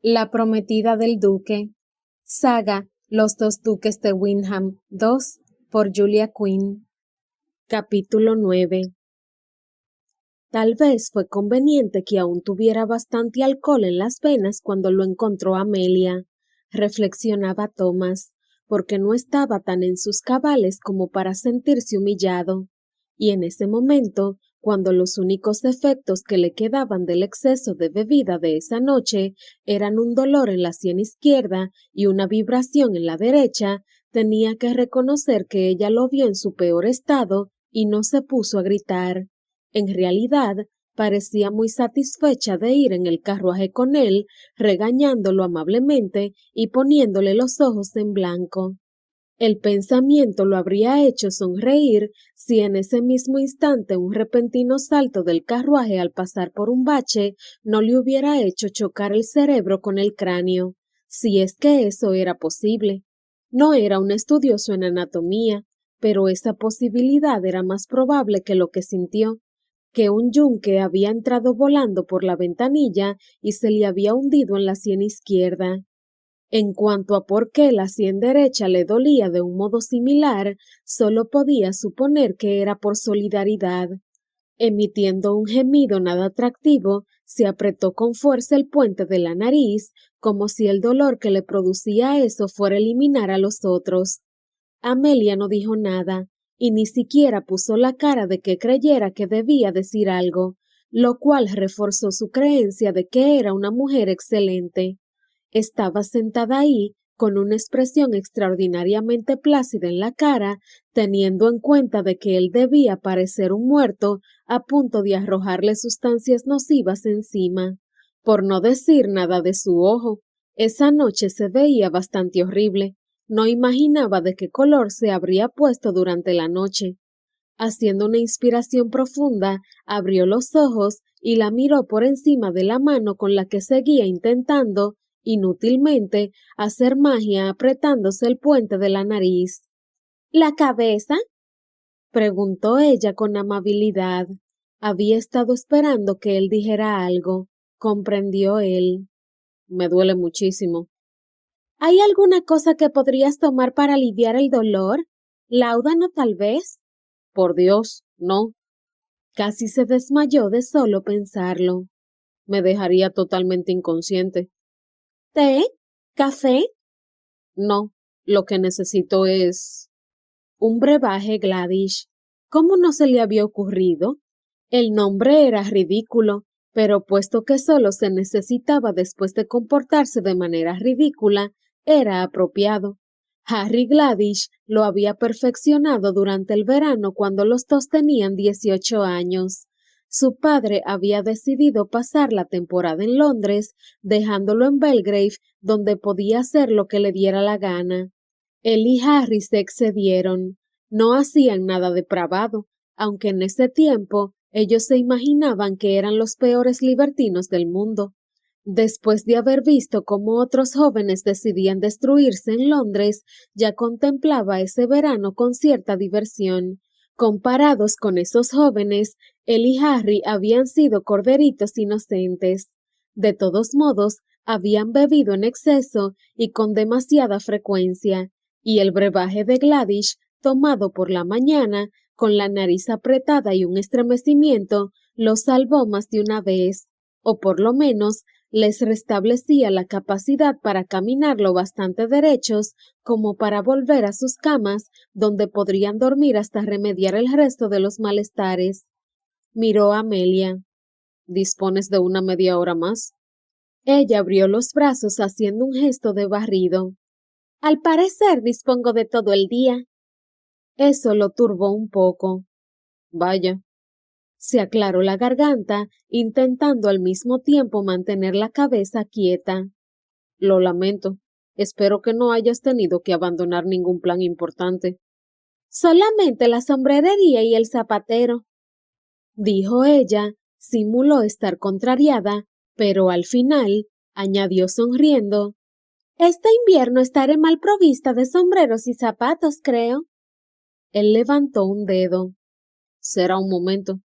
La prometida del duque. Saga Los dos duques de Windham 2 por Julia Quinn. Capítulo 9. Tal vez fue conveniente que aún tuviera bastante alcohol en las venas cuando lo encontró Amelia, reflexionaba Thomas, porque no estaba tan en sus cabales como para sentirse humillado. Y en ese momento, cuando los únicos defectos que le quedaban del exceso de bebida de esa noche eran un dolor en la sien izquierda y una vibración en la derecha, tenía que reconocer que ella lo vio en su peor estado y no se puso a gritar. En realidad, parecía muy satisfecha de ir en el carruaje con él, regañándolo amablemente y poniéndole los ojos en blanco. El pensamiento lo habría hecho sonreír si en ese mismo instante un repentino salto del carruaje al pasar por un bache no le hubiera hecho chocar el cerebro con el cráneo, si es que eso era posible. No era un estudioso en anatomía, pero esa posibilidad era más probable que lo que sintió, que un yunque había entrado volando por la ventanilla y se le había hundido en la sien izquierda. En cuanto a por qué la sien derecha le dolía de un modo similar, solo podía suponer que era por solidaridad. Emitiendo un gemido nada atractivo, se apretó con fuerza el puente de la nariz, como si el dolor que le producía eso fuera a eliminar a los otros. Amelia no dijo nada, y ni siquiera puso la cara de que creyera que debía decir algo, lo cual reforzó su creencia de que era una mujer excelente. Estaba sentada ahí, con una expresión extraordinariamente plácida en la cara, teniendo en cuenta de que él debía parecer un muerto a punto de arrojarle sustancias nocivas encima. Por no decir nada de su ojo, esa noche se veía bastante horrible. No imaginaba de qué color se habría puesto durante la noche. Haciendo una inspiración profunda, abrió los ojos y la miró por encima de la mano con la que seguía intentando, inútilmente, hacer magia apretándose el puente de la nariz. ¿La cabeza? Preguntó ella con amabilidad. Había estado esperando que él dijera algo. Comprendió él. Me duele muchísimo. ¿Hay alguna cosa que podrías tomar para aliviar el dolor? ¿Láudano tal vez? Por Dios, no. Casi se desmayó de solo pensarlo. Me dejaría totalmente inconsciente. ¿Té? ¿Café? No, lo que necesito es... Un brebaje, Gladys. ¿Cómo no se le había ocurrido? El nombre era ridículo, pero puesto que solo se necesitaba después de comportarse de manera ridícula, era apropiado. Harry Gladys lo había perfeccionado durante el verano cuando los dos tenían 18 años. Su padre había decidido pasar la temporada en Londres, dejándolo en Belgrave, donde podía hacer lo que le diera la gana. Él y Harry se excedieron. No hacían nada depravado, aunque en ese tiempo ellos se imaginaban que eran los peores libertinos del mundo. Después de haber visto cómo otros jóvenes decidían destruirse en Londres, ya contemplaba ese verano con cierta diversión. Comparados con esos jóvenes, él y Harry habían sido corderitos inocentes. De todos modos, habían bebido en exceso y con demasiada frecuencia, y el brebaje de Gladys, tomado por la mañana, con la nariz apretada y un estremecimiento, los salvó más de una vez, o por lo menos les restablecía la capacidad para caminar lo bastante derechos como para volver a sus camas, donde podrían dormir hasta remediar el resto de los malestares. Miró a Amelia. ¿Dispones de una media hora más? Ella abrió los brazos haciendo un gesto de barrido. Al parecer dispongo de todo el día. Eso lo turbó un poco. Vaya. Se aclaró la garganta, intentando al mismo tiempo mantener la cabeza quieta. Lo lamento. Espero que no hayas tenido que abandonar ningún plan importante. Solamente la sombrerería y el zapatero, dijo ella. Simuló estar contrariada, pero al final añadió sonriendo: Este invierno estaré mal provista de sombreros y zapatos, creo. Él levantó un dedo. Será un momento.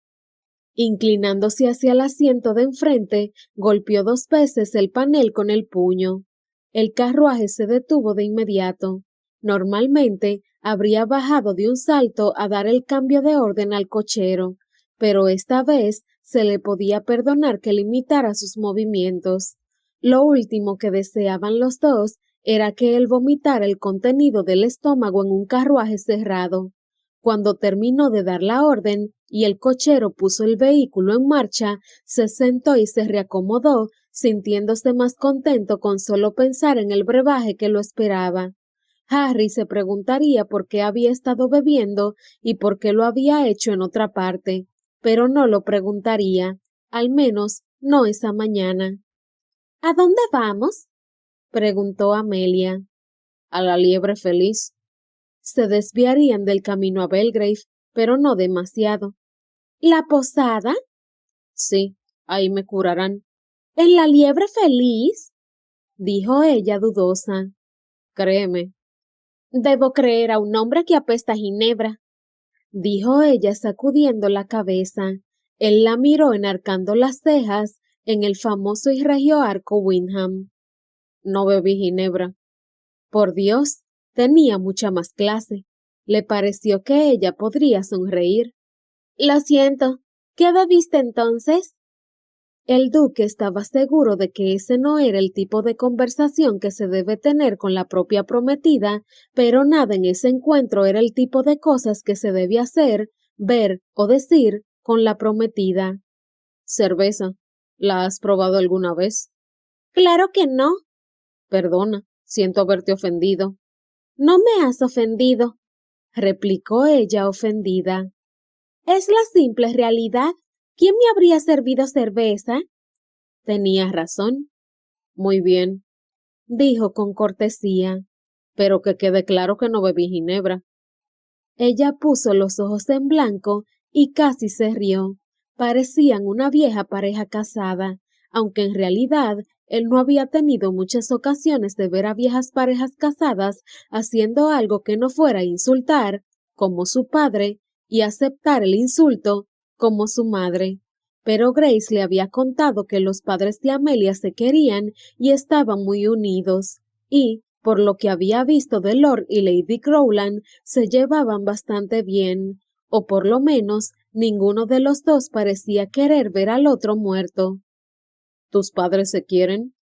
Inclinándose hacia el asiento de enfrente, golpeó 2 veces el panel con el puño. El carruaje se detuvo de inmediato. Normalmente habría bajado de un salto a dar el cambio de orden al cochero, pero esta vez se le podía perdonar que limitara sus movimientos. Lo último que deseaban los dos era que él vomitara el contenido del estómago en un carruaje cerrado. Cuando terminó de dar la orden y el cochero puso el vehículo en marcha, se sentó y se reacomodó, sintiéndose más contento con solo pensar en el brebaje que lo esperaba. Harry se preguntaría por qué había estado bebiendo y por qué lo había hecho en otra parte, pero no lo preguntaría, al menos no esa mañana. ¿A dónde vamos?, preguntó Amelia. A la Liebre Feliz. Se desviarían del camino a Belgrave, pero no demasiado. ¿La posada? Sí, ahí me curarán. ¿En la Liebre Feliz?, dijo ella dudosa. Créeme. Debo creer a un hombre que apesta a ginebra, dijo ella sacudiendo la cabeza. Él la miró enarcando las cejas en el famoso y regio arco Windham. No bebí ginebra. Por Dios, tenía mucha más clase. Le pareció que ella podría sonreír. Lo siento, ¿qué bebiste entonces? El duque estaba seguro de que ese no era el tipo de conversación que se debe tener con la propia prometida, pero nada en ese encuentro era el tipo de cosas que se debe hacer, ver o decir con la prometida. Cerveza, ¿la has probado alguna vez? Claro que no. Perdona, siento haberte ofendido. No me has ofendido, replicó ella ofendida. Es la simple realidad. ¿Quién me habría servido cerveza? Tenías razón. Muy bien, dijo con cortesía, pero que quede claro que no bebí ginebra. Ella puso los ojos en blanco y casi se rió. Parecían una vieja pareja casada, aunque en realidad él no había tenido muchas ocasiones de ver a viejas parejas casadas haciendo algo que no fuera insultar, como su padre, y aceptar el insulto, como su madre. Pero Grace le había contado que los padres de Amelia se querían y estaban muy unidos, y, por lo que había visto de Lord y Lady Crowland, se llevaban bastante bien, o por lo menos ninguno de los dos parecía querer ver al otro muerto. ¿Tus padres se quieren?,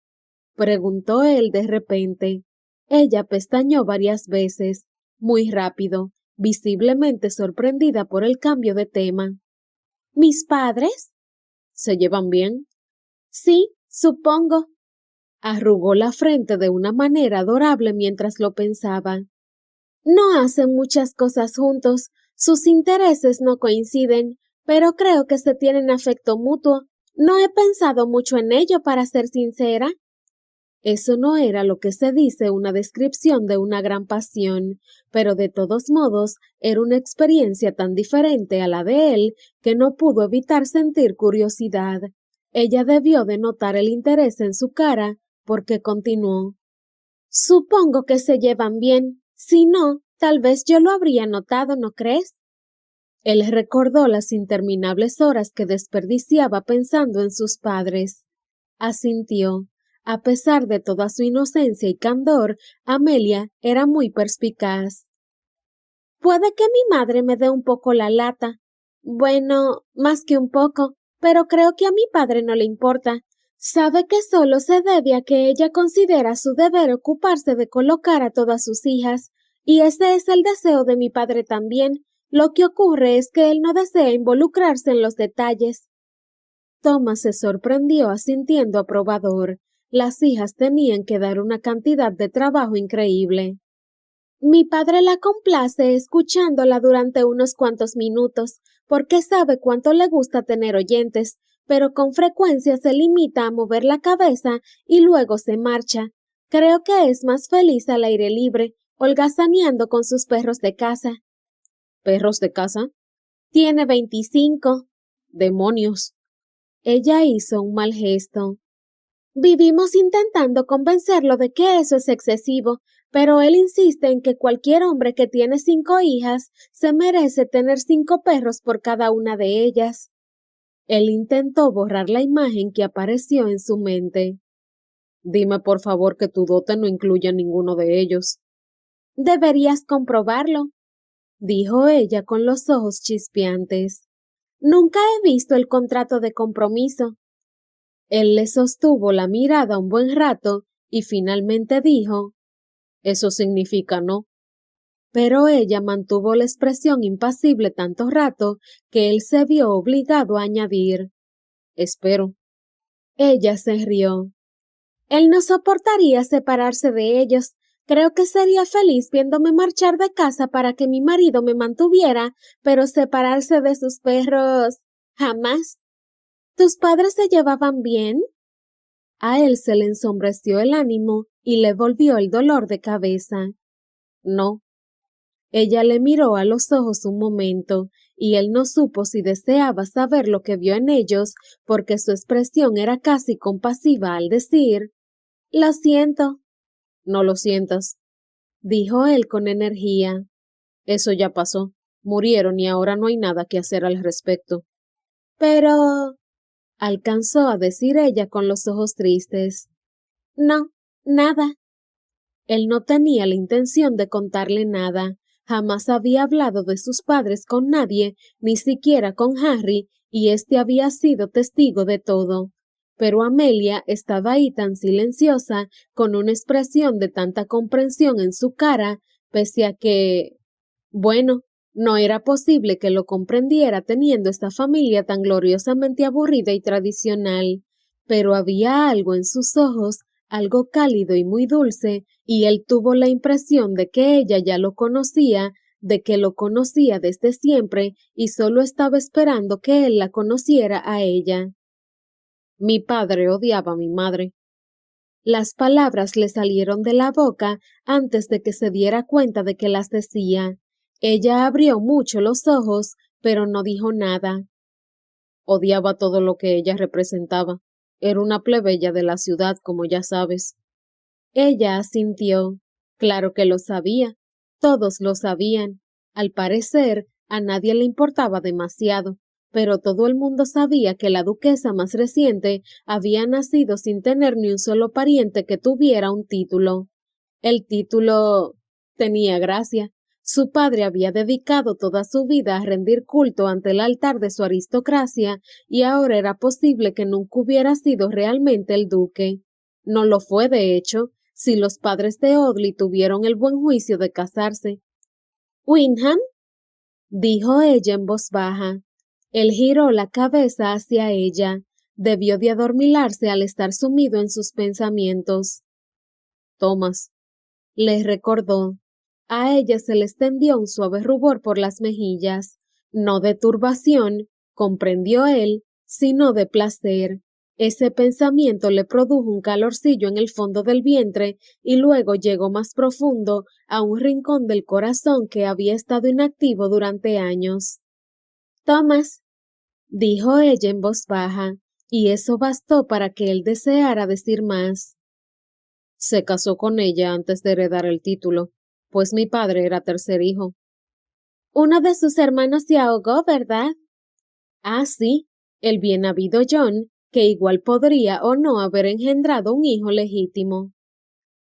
preguntó él de repente. Ella pestañeó varias veces, muy rápido, visiblemente sorprendida por el cambio de tema. ¿Mis padres? ¿Se llevan bien? Sí, supongo. Arrugó la frente de una manera adorable mientras lo pensaba. No hacen muchas cosas juntos, sus intereses no coinciden, pero creo que se tienen afecto mutuo. No he pensado mucho en ello, para ser sincera. Eso no era lo que se dice una descripción de una gran pasión, pero de todos modos era una experiencia tan diferente a la de él que no pudo evitar sentir curiosidad. Ella debió de notar el interés en su cara, porque continuó. Supongo que se llevan bien. Si no, tal vez yo lo habría notado, ¿no crees? Él recordó las interminables horas que desperdiciaba pensando en sus padres. Asintió. A pesar de toda su inocencia y candor, Amelia era muy perspicaz. Puede que mi madre me dé un poco la lata. Bueno, más que un poco, pero creo que a mi padre no le importa. Sabe que solo se debe a que ella considera su deber ocuparse de colocar a todas sus hijas, y ese es el deseo de mi padre también. Lo que ocurre es que él no desea involucrarse en los detalles. Thomas se sorprendió asintiendo aprobador. Las hijas tenían que dar una cantidad de trabajo increíble. Mi padre la complace escuchándola durante unos cuantos minutos, porque sabe cuánto le gusta tener oyentes, pero con frecuencia se limita a mover la cabeza y luego se marcha. Creo que es más feliz al aire libre, holgazaneando con sus perros de casa. ¿Perros de casa? Tiene 25. Demonios. Ella hizo un mal gesto. Vivimos intentando convencerlo de que eso es excesivo, pero él insiste en que cualquier hombre que tiene 5 hijas se merece tener 5 perros por cada una de ellas. Él intentó borrar la imagen que apareció en su mente. Dime por favor que tu dote no incluye a ninguno de ellos. Deberías comprobarlo, dijo ella con los ojos chispeantes. Nunca he visto el contrato de compromiso. Él le sostuvo la mirada un buen rato y finalmente dijo, Eso significa no. pero ella mantuvo la expresión impasible tanto rato que él se vio obligado a añadir, Espero. Ella se rió. Él no soportaría separarse de ellos. Creo que sería feliz viéndome marchar de casa para que mi marido me mantuviera, pero separarse de sus perros, jamás. ¿Tus padres se llevaban bien? A él se le ensombreció el ánimo y le volvió el dolor de cabeza. No. Ella le miró a los ojos un momento, y él no supo si deseaba saber lo que vio en ellos, porque su expresión era casi compasiva al decir, «Lo siento», No lo sientas, dijo él con energía. eso ya pasó. Murieron y ahora no hay nada que hacer al respecto. Pero, alcanzó a decir ella con los ojos tristes. No, nada. Él no tenía la intención de contarle nada. Jamás había hablado de sus padres con nadie, ni siquiera con Harry, y éste había sido testigo de todo. Pero Amelia estaba ahí tan silenciosa, con una expresión de tanta comprensión en su cara, pese a que, bueno, no era posible que lo comprendiera teniendo esta familia tan gloriosamente aburrida y tradicional, pero había algo en sus ojos, algo cálido y muy dulce, y él tuvo la impresión de que ella ya lo conocía, de que lo conocía desde siempre y solo estaba esperando que él la conociera a ella. Mi padre odiaba a mi madre. Las palabras le salieron de la boca antes de que se diera cuenta de que las decía. Ella abrió mucho los ojos, pero no dijo nada. Odiaba todo lo que ella representaba. Era una plebeya de la ciudad, como ya sabes. Ella asintió. Claro que lo sabía. Todos lo sabían. Al parecer, a nadie le importaba demasiado, pero todo el mundo sabía que la duquesa más reciente había nacido sin tener ni un solo pariente que tuviera un título. El título tenía gracia. Su padre había dedicado toda su vida a rendir culto ante el altar de su aristocracia y ahora era posible que nunca hubiera sido realmente el duque. No lo fue, de hecho, si los padres de Audley tuvieron el buen juicio de casarse. «¿Windham?», dijo ella en voz baja. Él giró la cabeza hacia ella. Debió de adormilarse al estar sumido en sus pensamientos. Thomas, le recordó. A ella se le extendió un suave rubor por las mejillas, no de turbación, comprendió él, sino de placer. Ese pensamiento le produjo un calorcillo en el fondo del vientre y luego llegó más profundo a un rincón del corazón que había estado inactivo durante años. «Thomas», dijo ella en voz baja, y eso bastó para que él deseara decir más. Se casó con ella antes de heredar el título, pues mi padre era tercer hijo. Uno de sus hermanos se ahogó, ¿verdad? Ah, sí, el bien habido John, que igual podría o no haber engendrado un hijo legítimo.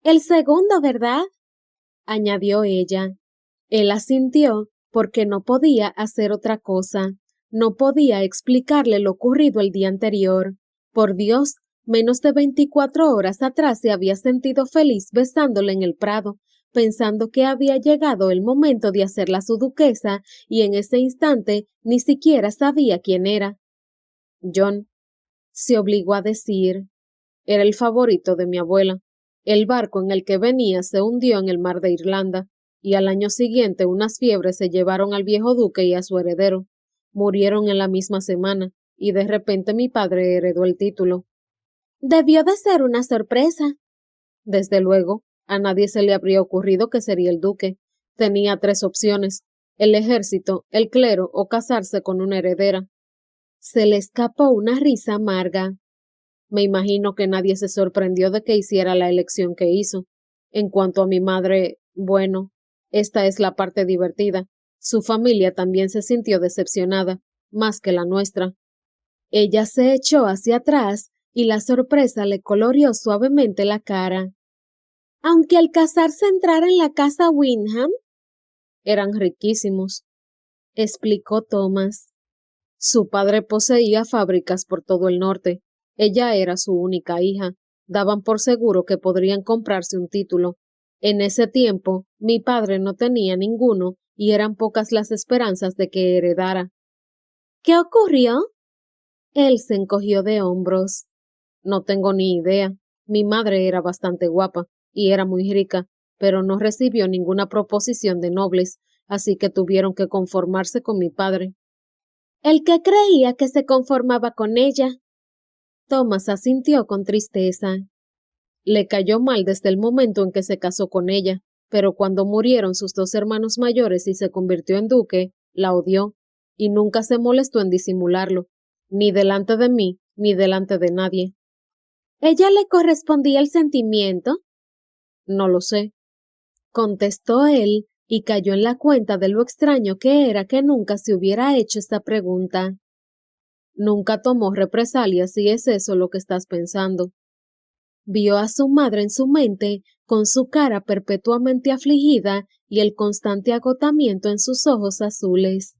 El segundo, ¿verdad? Añadió ella. Él asintió porque no podía hacer otra cosa. No podía explicarle lo ocurrido el día anterior. Por Dios, menos de 24 horas atrás se había sentido feliz besándole en el prado, pensando que había llegado el momento de hacerla su duquesa, y en ese instante ni siquiera sabía quién era. John, se obligó a decir. Era el favorito de mi abuela. El barco en el que venía se hundió en el mar de Irlanda, y al año siguiente unas fiebres se llevaron al viejo duque y a su heredero. Murieron en la misma semana, y de repente mi padre heredó el título. Debió de ser una sorpresa. Desde luego, a nadie se le habría ocurrido que sería el duque. Tenía 3 opciones: el ejército, el clero o casarse con una heredera. Se le escapó una risa amarga. Me imagino que nadie se sorprendió de que hiciera la elección que hizo. En cuanto a mi madre, bueno, esta es la parte divertida. Su familia también se sintió decepcionada, más que la nuestra. Ella se echó hacia atrás y la sorpresa le coloreó suavemente la cara. Aunque al casarse entrara en la casa Windham, Eran riquísimos, explicó Thomas. su padre poseía fábricas por todo el norte. Ella era su única hija. Daban por seguro que podrían comprarse un título. En ese tiempo, mi padre no tenía ninguno y eran pocas las esperanzas de que heredara. ¿Qué ocurrió? Él se encogió de hombros. No tengo ni idea. Mi madre era bastante guapa y era muy rica, pero no recibió ninguna proposición de nobles, así que tuvieron que conformarse con mi padre. El que creía que se conformaba con ella. Thomas asintió con tristeza. Le cayó mal desde el momento en que se casó con ella, pero cuando murieron sus dos hermanos mayores y se convirtió en duque, la odió, y nunca se molestó en disimularlo, ni delante de mí, ni delante de nadie. ¿Ella le correspondía el sentimiento? No lo sé. Contestó él, y cayó en la cuenta de lo extraño que era que nunca se hubiera hecho esta pregunta. Nunca tomó represalias si es eso lo que estás pensando. Vio a su madre en su mente, con su cara perpetuamente afligida y el constante agotamiento en sus ojos azules.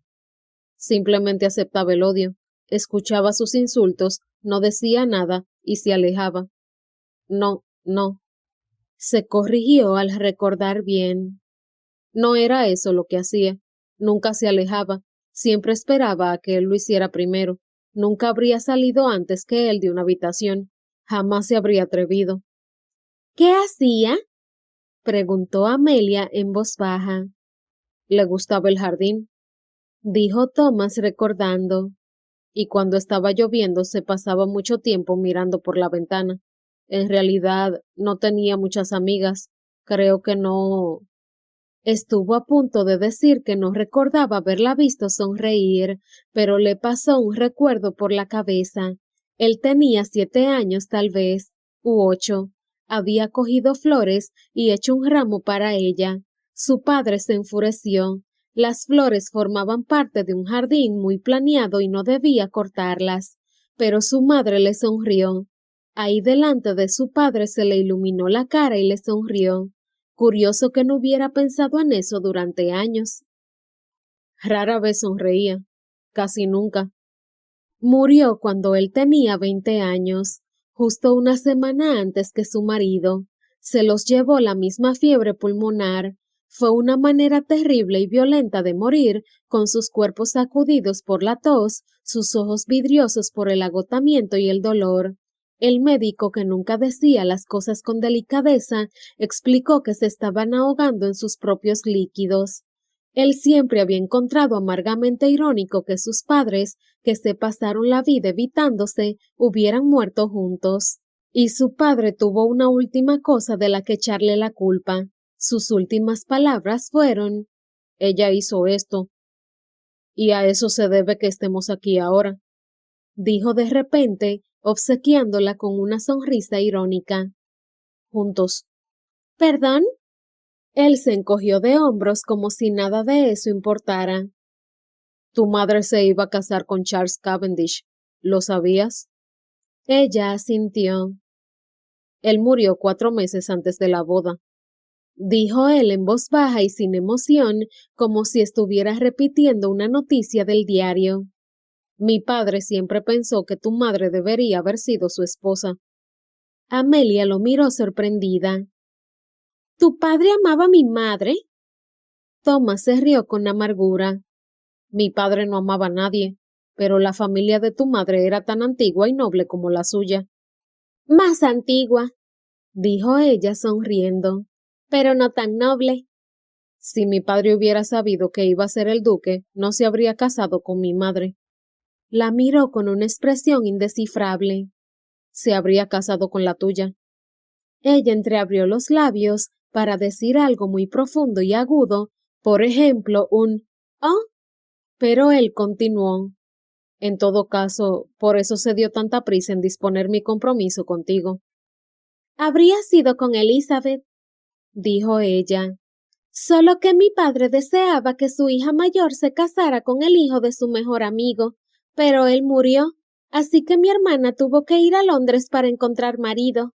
Simplemente aceptaba el odio, escuchaba sus insultos, no decía nada y se alejaba. No, no. Se corrigió al recordar bien. No era eso lo que hacía. Nunca se alejaba, siempre esperaba a que él lo hiciera primero. Nunca habría salido antes que él de una habitación. Jamás se habría atrevido. ¿Qué hacía? Preguntó Amelia en voz baja. Le gustaba el jardín, dijo Thomas recordando. y cuando estaba lloviendo se pasaba mucho tiempo mirando por la ventana. En realidad no tenía muchas amigas. Creo que no. Estuvo a punto de decir que no recordaba haberla visto sonreír, pero le pasó un recuerdo por la cabeza. Él tenía 7 años tal vez, u 8. Había cogido flores y hecho un ramo para ella. Su padre se enfureció. Las flores formaban parte de un jardín muy planeado y no debía cortarlas. Pero su madre le sonrió. Ahí delante de su padre se le iluminó la cara y le sonrió. Curioso que no hubiera pensado en eso durante años. Rara vez sonreía, casi nunca. Murió cuando él tenía 20 años, justo una semana antes que su marido. Se los llevó la misma fiebre pulmonar. Fue una manera terrible y violenta de morir, con sus cuerpos sacudidos por la tos, sus ojos vidriosos por el agotamiento y el dolor. El médico, que nunca decía las cosas con delicadeza, explicó que se estaban ahogando en sus propios líquidos. Él siempre había encontrado amargamente irónico que sus padres, que se pasaron la vida evitándose, hubieran muerto juntos. Y su padre tuvo una última cosa de la que echarle la culpa. Sus últimas palabras fueron: ella hizo esto, y a eso se debe que estemos aquí ahora, dijo de repente, obsequiándola con una sonrisa irónica. Juntos. ¿Perdón? Él se encogió de hombros como si nada de eso importara. Tu madre se iba a casar con Charles Cavendish. ¿Lo sabías? Ella asintió. Él murió 4 meses antes de la boda, dijo él en voz baja y sin emoción, como si estuviera repitiendo una noticia del diario. Mi padre siempre pensó que tu madre debería haber sido su esposa. Amelia lo miró sorprendida. ¿Tu padre amaba a mi madre? Thomas se rió con amargura. Mi padre no amaba a nadie, pero la familia de tu madre era tan antigua y noble como la suya. Más antigua, dijo ella sonriendo, pero no tan noble. Si mi padre hubiera sabido que iba a ser el duque, no se habría casado con mi madre. La miró con una expresión indescifrable. Se habría casado con la tuya. Ella entreabrió los labios para decir algo muy profundo y agudo, por ejemplo, un «¿Oh?» Pero él continuó. En todo caso, por eso se dio tanta prisa en disponer mi compromiso contigo. Habría sido con Elizabeth, dijo ella. Solo que mi padre deseaba que su hija mayor se casara con el hijo de su mejor amigo, pero él murió, Así que mi hermana tuvo que ir a Londres para encontrar marido.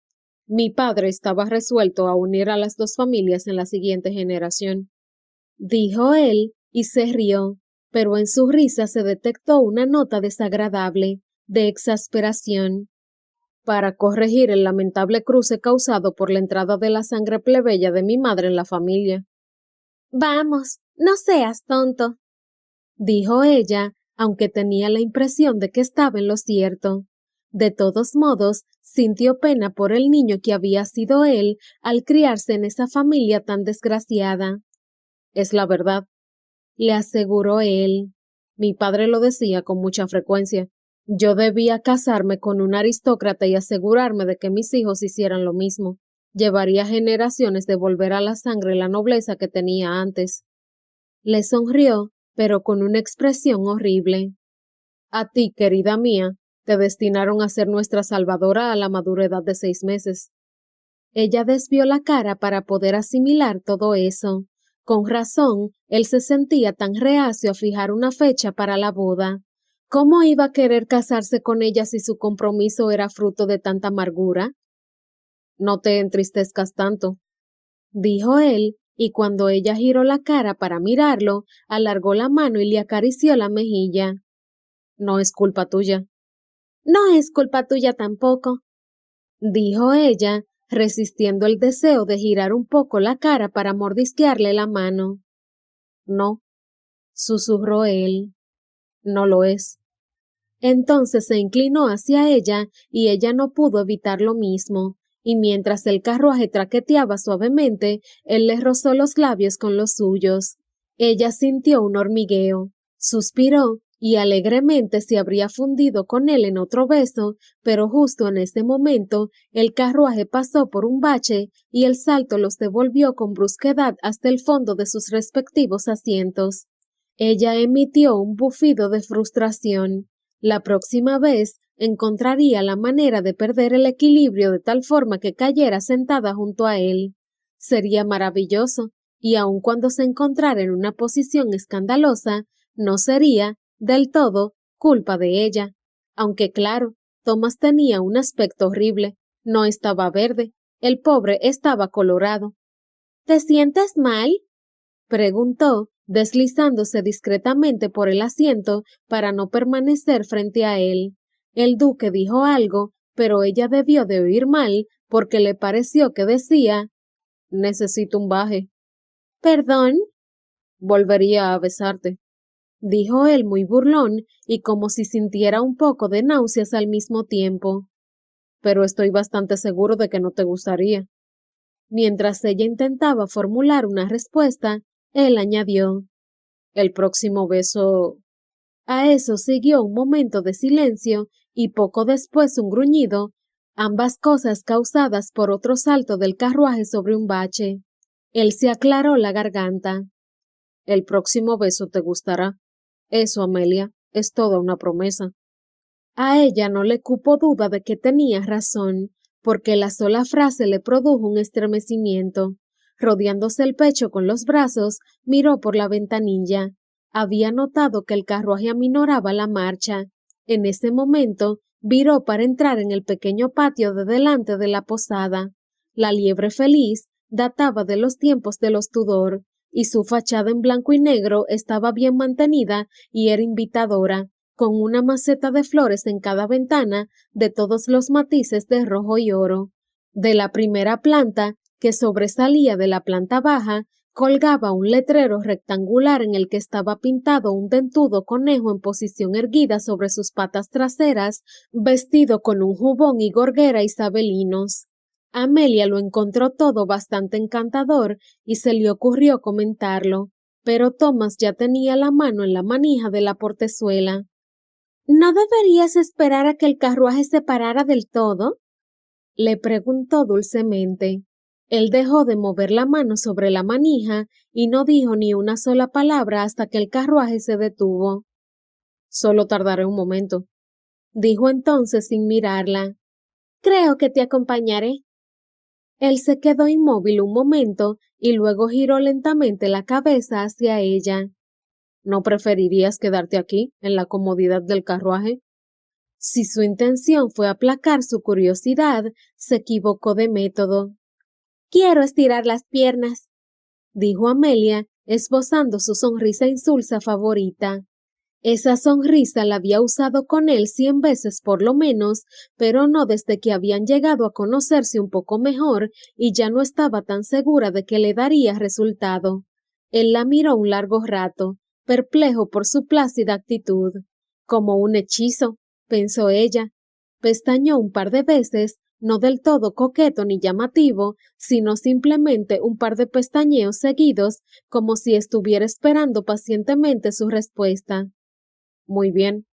Mi padre estaba resuelto a unir a las dos familias en la siguiente generación, dijo él y se rió, pero en su risa se detectó una nota desagradable, de exasperación. para corregir el lamentable cruce causado por la entrada de la sangre plebeya de mi madre en la familia. Vamos, no seas tonto, dijo ella, aunque tenía la impresión de que estaba en lo cierto. De todos modos, sintió pena por el niño que había sido él al criarse en esa familia tan desgraciada. Es la verdad, le aseguró él. Mi padre lo decía con mucha frecuencia. Yo debía casarme con un aristócrata y asegurarme de que mis hijos hicieran lo mismo. Llevaría generaciones de volver a la sangre la nobleza que tenía antes. Le sonrió, pero con una expresión horrible. A ti, querida mía, te destinaron a ser nuestra salvadora a la madurez de 6 meses. Ella desvió la cara para poder asimilar todo eso. Con razón, él se sentía tan reacio a fijar una fecha para la boda. ¿Cómo iba a querer casarse con ella si su compromiso era fruto de tanta amargura? No te entristezcas tanto, dijo él, y cuando ella giró la cara para mirarlo, alargó la mano y le acarició la mejilla. No es culpa tuya. No es culpa tuya tampoco, dijo ella, resistiendo el deseo de girar un poco la cara para mordisquearle la mano. No, susurró él. No lo es. Entonces se inclinó hacia ella y ella no pudo evitar lo mismo, y mientras el carruaje traqueteaba suavemente, él le rozó los labios con los suyos. Ella sintió un hormigueo, suspiró y alegremente se habría fundido con él en otro beso, pero justo en ese momento el carruaje pasó por un bache y el salto los devolvió con brusquedad hasta el fondo de sus respectivos asientos. Ella emitió un bufido de frustración. La próxima vez encontraría la manera de perder el equilibrio de tal forma que cayera sentada junto a él. Sería maravilloso, y aun cuando se encontrara en una posición escandalosa, no sería, del todo, culpa de ella. Aunque claro, Thomas tenía un aspecto horrible, no estaba verde, el pobre estaba colorado. ¿Te sientes mal?, preguntó, deslizándose discretamente por el asiento para no permanecer frente a él. El duque dijo algo, pero ella debió de oír mal, porque le pareció que decía: necesito un baje. ¿Perdón? Volvería a besarte, dijo él muy burlón y como si sintiera un poco de náuseas al mismo tiempo. Pero estoy bastante seguro de que no te gustaría. Mientras ella intentaba formular una respuesta, él añadió: el próximo beso. A eso siguió un momento de silencio y poco después un gruñido, ambas cosas causadas por otro salto del carruaje sobre un bache. Él se aclaró la garganta. El próximo beso te gustará. Eso, Amelia, es toda una promesa. A ella no le cupo duda de que tenía razón, porque la sola frase le produjo un estremecimiento. Rodeándose el pecho con los brazos, miró por la ventanilla. Había notado que el carruaje aminoraba la marcha. En ese momento, viró para entrar en el pequeño patio de delante de la posada. La Liebre Feliz databa de los tiempos de los Tudor, y su fachada en blanco y negro estaba bien mantenida y era invitadora, con una maceta de flores en cada ventana de todos los matices de rojo y oro. De la primera planta, que sobresalía de la planta baja, colgaba un letrero rectangular en el que estaba pintado un dentudo conejo en posición erguida sobre sus patas traseras, vestido con un jubón y gorguera isabelinos. Amelia lo encontró todo bastante encantador y se le ocurrió comentarlo, pero Thomas ya tenía la mano en la manija de la portezuela. ¿No deberías esperar a que el carruaje se parara del todo?, le preguntó dulcemente. Él dejó de mover la mano sobre la manija y no dijo ni una sola palabra hasta que el carruaje se detuvo. Solo tardaré un momento, dijo entonces sin mirarla. Creo que te acompañaré. Él se quedó inmóvil un momento y luego giró lentamente la cabeza hacia ella. ¿No preferirías quedarte aquí, en la comodidad del carruaje? Si su intención fue aplacar su curiosidad, se equivocó de método. «Quiero estirar las piernas», dijo Amelia, esbozando su sonrisa insulsa favorita. Esa sonrisa la había usado con él 100 veces por lo menos, pero no desde que habían llegado a conocerse un poco mejor y ya no estaba tan segura de que le daría resultado. Él la miró un largo rato, perplejo por su plácida actitud. Como un hechizo, pensó ella. Pestañeó un par de veces, no del todo coqueto ni llamativo, sino simplemente un par de pestañeos seguidos, como si estuviera esperando pacientemente su respuesta. «Muy bien»,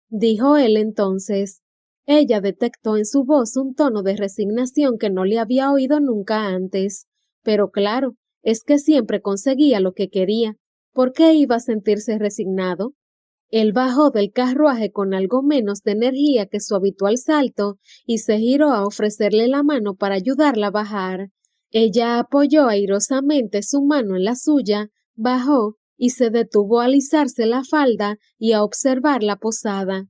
dijo él entonces. Ella detectó en su voz un tono de resignación que no le había oído nunca antes. Pero claro, es que siempre conseguía lo que quería. ¿Por qué iba a sentirse resignado? Él bajó del carruaje con algo menos de energía que su habitual salto y se giró a ofrecerle la mano para ayudarla a bajar. Ella apoyó airosamente su mano en la suya, bajó y se detuvo a alisarse la falda y a observar la posada.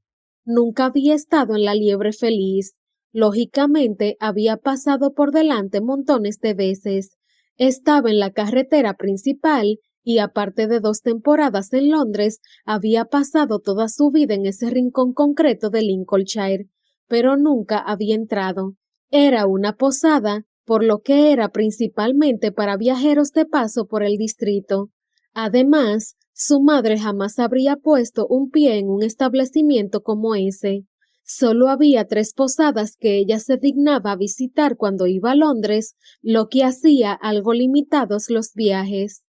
Nunca había estado en la Liebre Feliz. Lógicamente había pasado por delante montones de veces. Estaba en la carretera principal y aparte de 2 temporadas en Londres, había pasado toda su vida en ese rincón concreto de Lincolnshire, pero nunca había entrado. Era una posada, por lo que era principalmente para viajeros de paso por el distrito. Además, su madre jamás habría puesto un pie en un establecimiento como ese. Solo había 3 posadas que ella se dignaba a visitar cuando iba a Londres, lo que hacía algo limitados los viajes.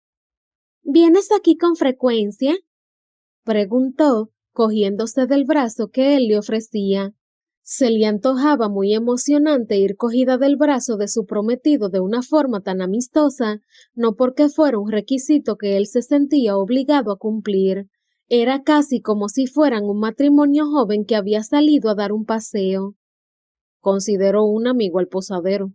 «¿Vienes aquí con frecuencia?», preguntó, cogiéndose del brazo que él le ofrecía. Se le antojaba muy emocionante ir cogida del brazo de su prometido de una forma tan amistosa, no porque fuera un requisito que él se sentía obligado a cumplir. Era casi como si fueran un matrimonio joven que había salido a dar un paseo. «Considero un amigo al posadero».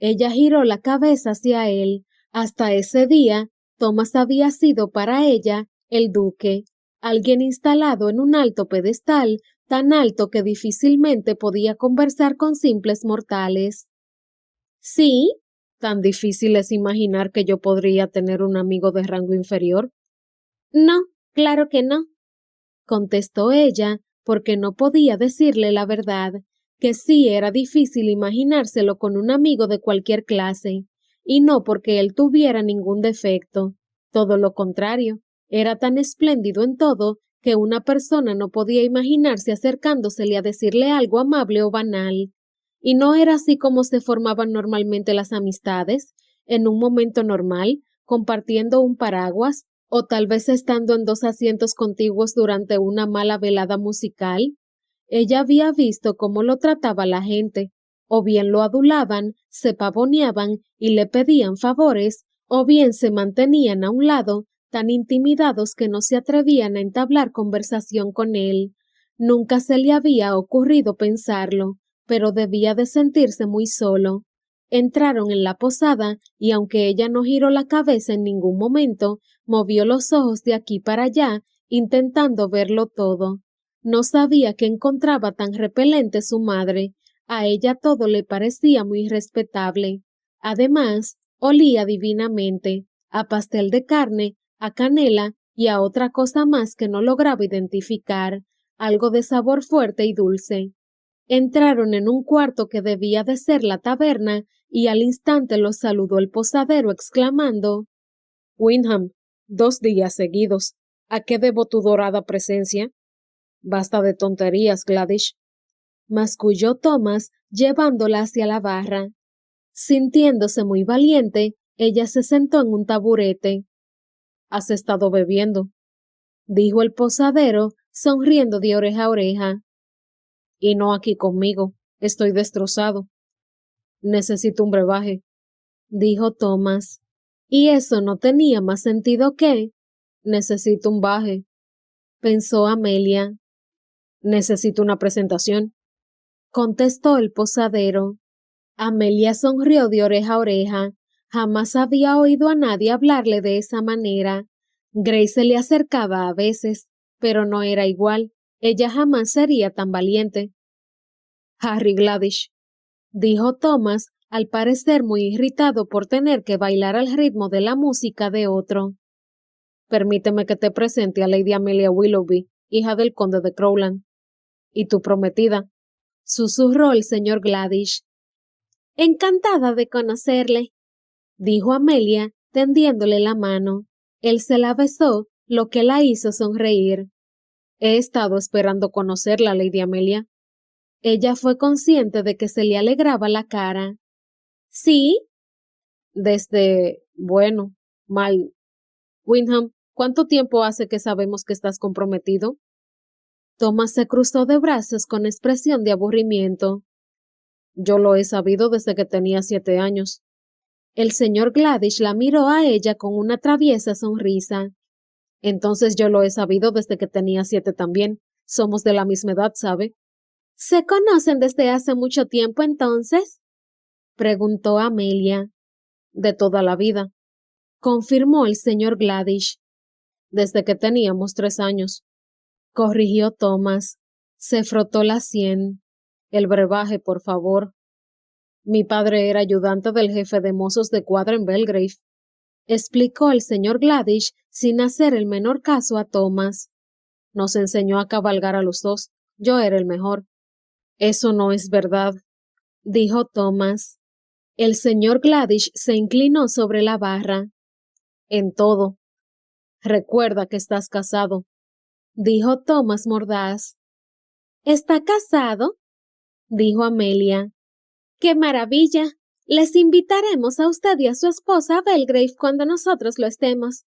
Ella giró la cabeza hacia él. Hasta ese día, Thomas había sido para ella el duque, alguien instalado en un alto pedestal, tan alto que difícilmente podía conversar con simples mortales. «¿Sí? ¿Tan difícil es imaginar que yo podría tener un amigo de rango inferior?» «No, claro que no», contestó ella, porque no podía decirle la verdad, que sí era difícil imaginárselo con un amigo de cualquier clase, y no porque él tuviera ningún defecto, todo lo contrario, era tan espléndido en todo que una persona no podía imaginarse acercándosele a decirle algo amable o banal. Y no era así como se formaban normalmente las amistades, en un momento normal, compartiendo un paraguas, o tal vez estando en 2 asientos contiguos durante una mala velada musical. Ella había visto cómo lo trataba la gente, o bien lo adulaban, se pavoneaban y le pedían favores, o bien se mantenían a un lado, tan intimidados que no se atrevían a entablar conversación con él. Nunca se le había ocurrido pensarlo, pero debía de sentirse muy solo. Entraron en la posada y aunque ella no giró la cabeza en ningún momento, movió los ojos de aquí para allá, intentando verlo todo. No sabía qué encontraba tan repelente su madre. A ella todo le parecía muy respetable. Además, olía divinamente, a pastel de carne, a canela y a otra cosa más que no lograba identificar, algo de sabor fuerte y dulce. Entraron en un cuarto que debía de ser la taberna y al instante los saludó el posadero exclamando: «Windham, 2 días seguidos. ¿A qué debo tu dorada presencia?» «Basta de tonterías, Gladish», masculló Thomas llevándola hacia la barra. Sintiéndose muy valiente, ella se sentó en un taburete. «Has estado bebiendo», dijo el posadero, sonriendo de oreja a oreja. «Y no aquí conmigo. Estoy destrozado». «Necesito un brebaje», dijo Thomas. Y eso no tenía más sentido que «necesito un baje», pensó Amelia. «Necesito una presentación», contestó el posadero. Amelia sonrió de oreja a oreja. Jamás había oído a nadie hablarle de esa manera. Grace se le acercaba a veces, pero no era igual. Ella jamás sería tan valiente. Harry Gladish, dijo Thomas, al parecer muy irritado por tener que bailar al ritmo de la música de otro. Permíteme que te presente a Lady Amelia Willoughby, hija del conde de Crowland. Y tu prometida, susurró el señor Gladish. Encantada de conocerle, dijo Amelia, tendiéndole la mano. Él se la besó, lo que la hizo sonreír. He estado esperando conocerla, Lady Amelia. Ella fue consciente de que se le alegraba la cara. ¿Sí? Mal. Windham, ¿cuánto tiempo hace que sabemos que estás comprometido? Thomas se cruzó de brazos con expresión de aburrimiento. Yo lo he sabido desde que tenía 7 años. El señor Gladish la miró a ella con una traviesa sonrisa. Entonces yo lo he sabido desde que tenía 7 también. Somos de la misma edad, ¿sabe? ¿Se conocen desde hace mucho tiempo entonces? Preguntó Amelia. De toda la vida, confirmó el señor Gladish. Desde que teníamos 3 años. Corrigió Thomas. Se frotó la sien. El brebaje, por favor. Mi padre era ayudante del jefe de mozos de cuadra en Belgrave, explicó el señor Gladish sin hacer el menor caso a Thomas. Nos enseñó a cabalgar a los dos. Yo era el mejor. Eso no es verdad, dijo Thomas. El señor Gladish se inclinó sobre la barra. En todo. Recuerda que estás casado, dijo Thomas mordaz. ¿Está casado? Dijo Amelia. ¡Qué maravilla! Les invitaremos a usted y a su esposa a Belgrave cuando nosotros lo estemos.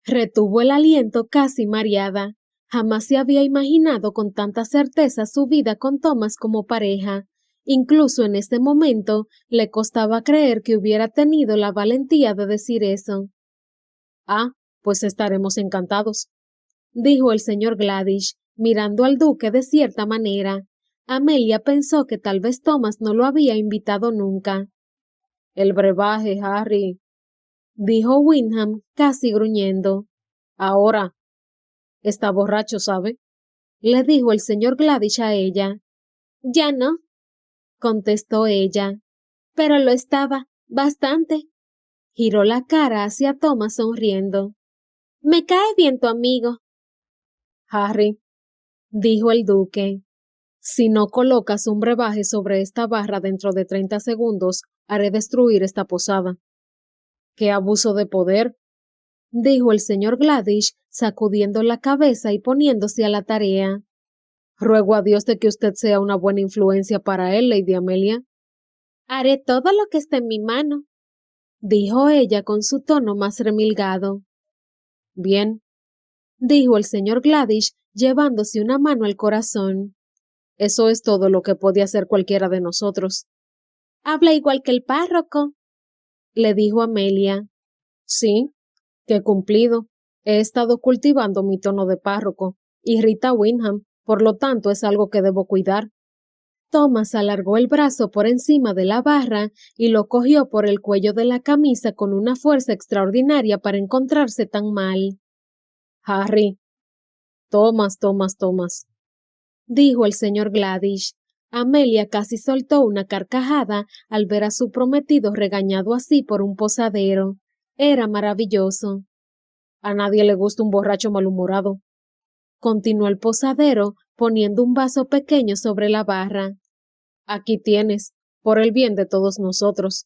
Retuvo el aliento casi mareada. Jamás se había imaginado con tanta certeza su vida con Thomas como pareja. Incluso en este momento le costaba creer que hubiera tenido la valentía de decir eso. Ah, pues estaremos encantados, dijo el señor Gladish, mirando al duque de cierta manera. Amelia pensó que tal vez Thomas no lo había invitado nunca. El brebaje, Harry, dijo Windham, casi gruñendo. Ahora. Está borracho, ¿sabe? Le dijo el señor Gladish a ella. Ya no, contestó ella. Pero lo estaba, bastante. Giró la cara hacia Thomas sonriendo. Me cae bien tu amigo. Harry, dijo el duque. Si no colocas un brebaje sobre esta barra dentro de 30 segundos, haré destruir esta posada. ¡Qué abuso de poder! Dijo el señor Gladish, sacudiendo la cabeza y poniéndose a la tarea. Ruego a Dios de que usted sea una buena influencia para él, Lady Amelia. Haré todo lo que esté en mi mano, dijo ella con su tono más remilgado. Bien, dijo el señor Gladish, llevándose una mano al corazón. Eso es todo lo que puede hacer cualquiera de nosotros. Habla igual que el párroco, le dijo Amelia. Sí, qué cumplido. He estado cultivando mi tono de párroco, y Rita Windham, por lo tanto es algo que debo cuidar. Thomas alargó el brazo por encima de la barra y lo cogió por el cuello de la camisa con una fuerza extraordinaria para encontrarse tan mal. Harry. Thomas, dijo el señor Gladish. Amelia casi soltó una carcajada al ver a su prometido regañado así por un posadero. Era maravilloso. A nadie le gusta un borracho malhumorado, continuó el posadero, poniendo un vaso pequeño sobre la barra. Aquí tienes, por el bien de todos nosotros.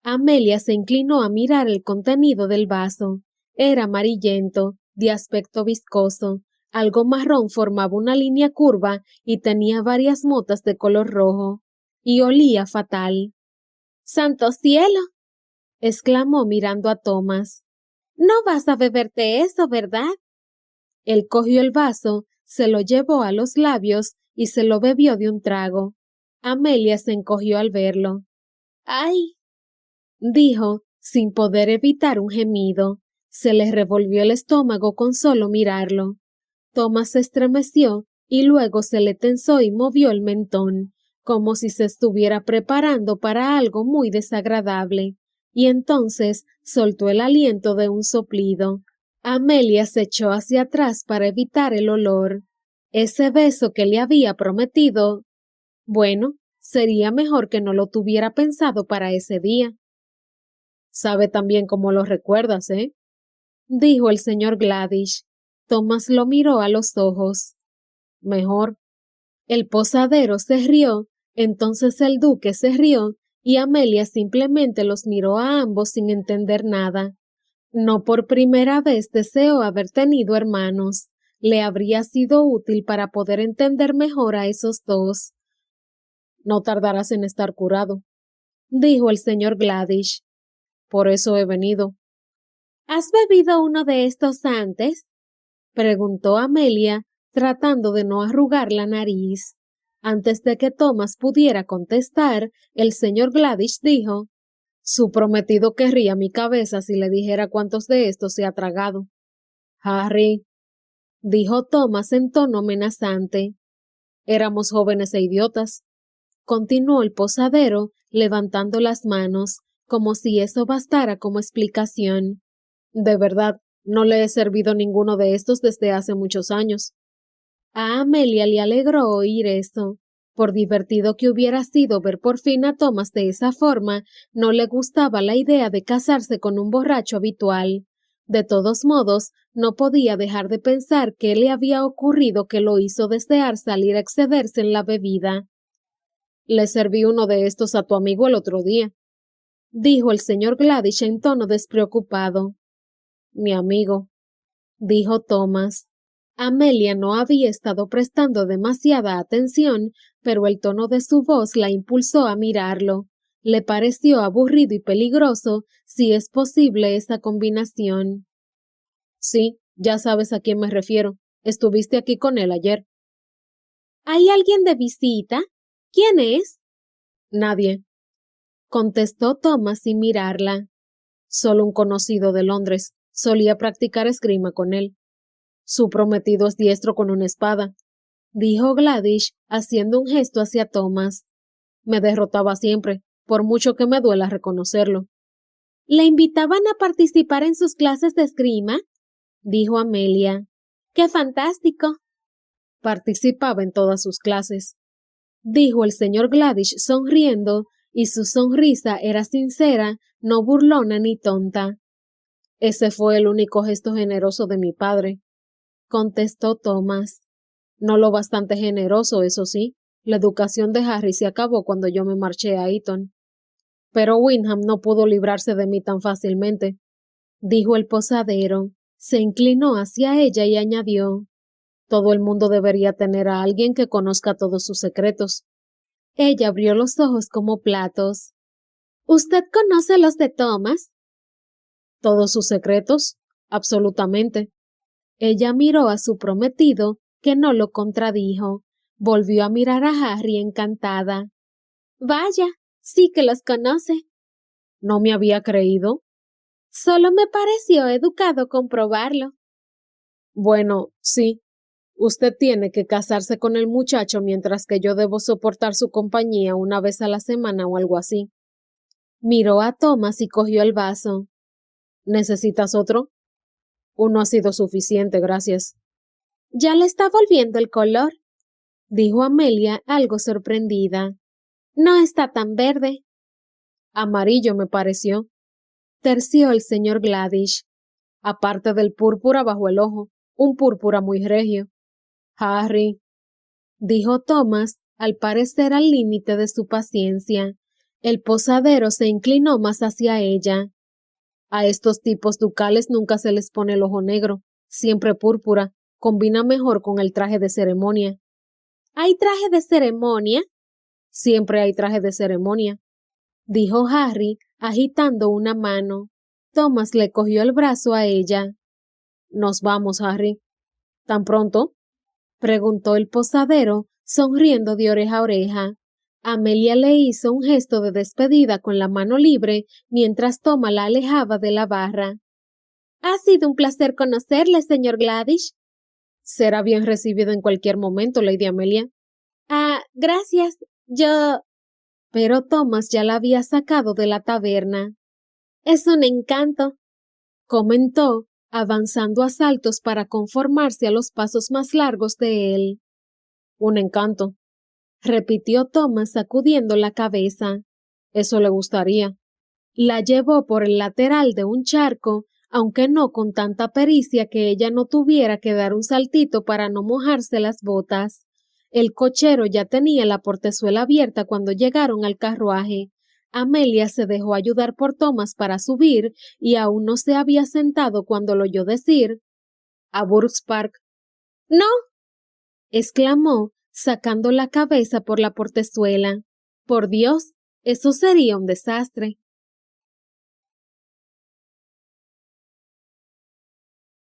Amelia se inclinó a mirar el contenido del vaso. Era amarillento, de aspecto viscoso. Algo marrón formaba una línea curva y tenía varias motas de color rojo. Y olía fatal. ¡Santo cielo! Exclamó mirando a Thomas. No vas a beberte eso, ¿verdad? Él cogió el vaso, se lo llevó a los labios y se lo bebió de un trago. Amelia se encogió al verlo. ¡Ay! Dijo, sin poder evitar un gemido. Se le revolvió el estómago con solo mirarlo. Thomas se estremeció y luego se le tensó y movió el mentón, como si se estuviera preparando para algo muy desagradable, y entonces soltó el aliento de un soplido. Amelia se echó hacia atrás para evitar el olor. Ese beso que le había prometido, bueno, sería mejor que no lo tuviera pensado para ese día. Sabe también cómo lo recuerdas, ¿eh? Dijo el señor Gladish. Thomas lo miró a los ojos. Mejor. El posadero se rió, entonces el duque se rió, y Amelia simplemente los miró a ambos sin entender nada. No por primera vez deseó haber tenido hermanos. Le habría sido útil para poder entender mejor a esos dos. No tardarás en estar curado, dijo el señor Gladish. Por eso he venido. ¿Has bebido uno de estos antes? Preguntó Amelia, tratando de no arrugar la nariz. Antes de que Thomas pudiera contestar, el señor Gladish dijo: Su prometido querría mi cabeza si le dijera cuántos de estos se ha tragado. Harry, dijo Thomas en tono amenazante. Éramos jóvenes e idiotas, continuó el posadero, levantando las manos, como si eso bastara como explicación. De verdad, no le he servido ninguno de estos desde hace muchos años. A Amelia le alegró oír eso. Por divertido que hubiera sido ver por fin a Thomas de esa forma, no le gustaba la idea de casarse con un borracho habitual. De todos modos, no podía dejar de pensar qué le había ocurrido que lo hizo desear salir a excederse en la bebida. Le serví uno de estos a tu amigo el otro día, dijo el señor Gladish en tono despreocupado. Mi amigo, dijo Thomas. Amelia no había estado prestando demasiada atención, pero el tono de su voz la impulsó a mirarlo. Le pareció aburrido y peligroso, si es posible esa combinación. Sí, ya sabes a quién me refiero. Estuviste aquí con él ayer. ¿Hay alguien de visita? ¿Quién es? Nadie, contestó Thomas sin mirarla. Solo un conocido de Londres. Solía practicar esgrima con él. Su prometido es diestro con una espada, dijo Gladish, haciendo un gesto hacia Thomas. Me derrotaba siempre, por mucho que me duela reconocerlo. ¿Le invitaban a participar en sus clases de esgrima? Dijo Amelia. ¡Qué fantástico! Participaba en todas sus clases, dijo el señor Gladish sonriendo, y su sonrisa era sincera, no burlona ni tonta. Ese fue el único gesto generoso de mi padre, contestó Thomas. No lo bastante generoso, eso sí. La educación de Harry se acabó cuando yo me marché a Eton. Pero Windham no pudo librarse de mí tan fácilmente, dijo el posadero. Se inclinó hacia ella y añadió: todo el mundo debería tener a alguien que conozca todos sus secretos. Ella abrió los ojos como platos. ¿Usted conoce los de Thomas? ¿Todos sus secretos? Absolutamente. Ella miró a su prometido, que no lo contradijo. Volvió a mirar a Harry encantada. Vaya, sí que los conoce. ¿No me había creído? Solo me pareció educado comprobarlo. Bueno, sí. Usted tiene que casarse con el muchacho mientras que yo debo soportar su compañía una vez a la semana o algo así. Miró a Thomas y cogió el vaso. ¿Necesitas otro? Uno ha sido suficiente, gracias. Ya le está volviendo el color, dijo Amelia algo sorprendida. No está tan verde. Amarillo me pareció, terció el señor Gladish. Aparte del púrpura bajo el ojo, un púrpura muy regio. Harry, dijo Thomas, al parecer al límite de su paciencia. El posadero se inclinó más hacia ella. A estos tipos ducales nunca se les pone el ojo negro, siempre púrpura, combina mejor con el traje de ceremonia. ¿Hay traje de ceremonia? Siempre hay traje de ceremonia, dijo Harry, agitando una mano. Thomas le cogió el brazo a ella. Nos vamos, Harry. ¿Tan pronto? Preguntó el posadero, sonriendo de oreja a oreja. Amelia le hizo un gesto de despedida con la mano libre mientras Thomas la alejaba de la barra. Ha sido un placer conocerle, señor Gladish. Será bien recibido en cualquier momento, Lady Amelia. Ah, gracias. Yo... Pero Thomas ya la había sacado de la taberna. Es un encanto, comentó, avanzando a saltos para conformarse a los pasos más largos de él. Un encanto. repitió Thomas sacudiendo la cabeza. Eso le gustaría. La llevó por el lateral de un charco, aunque no con tanta pericia que ella no tuviera que dar un saltito para no mojarse las botas. El cochero ya tenía la portezuela abierta cuando llegaron al carruaje. Amelia se dejó ayudar por Thomas para subir y aún no se había sentado cuando lo oyó decir: A Burks Park. «¡No!», exclamó, sacando la cabeza por la portezuela. «Por Dios, eso sería un desastre».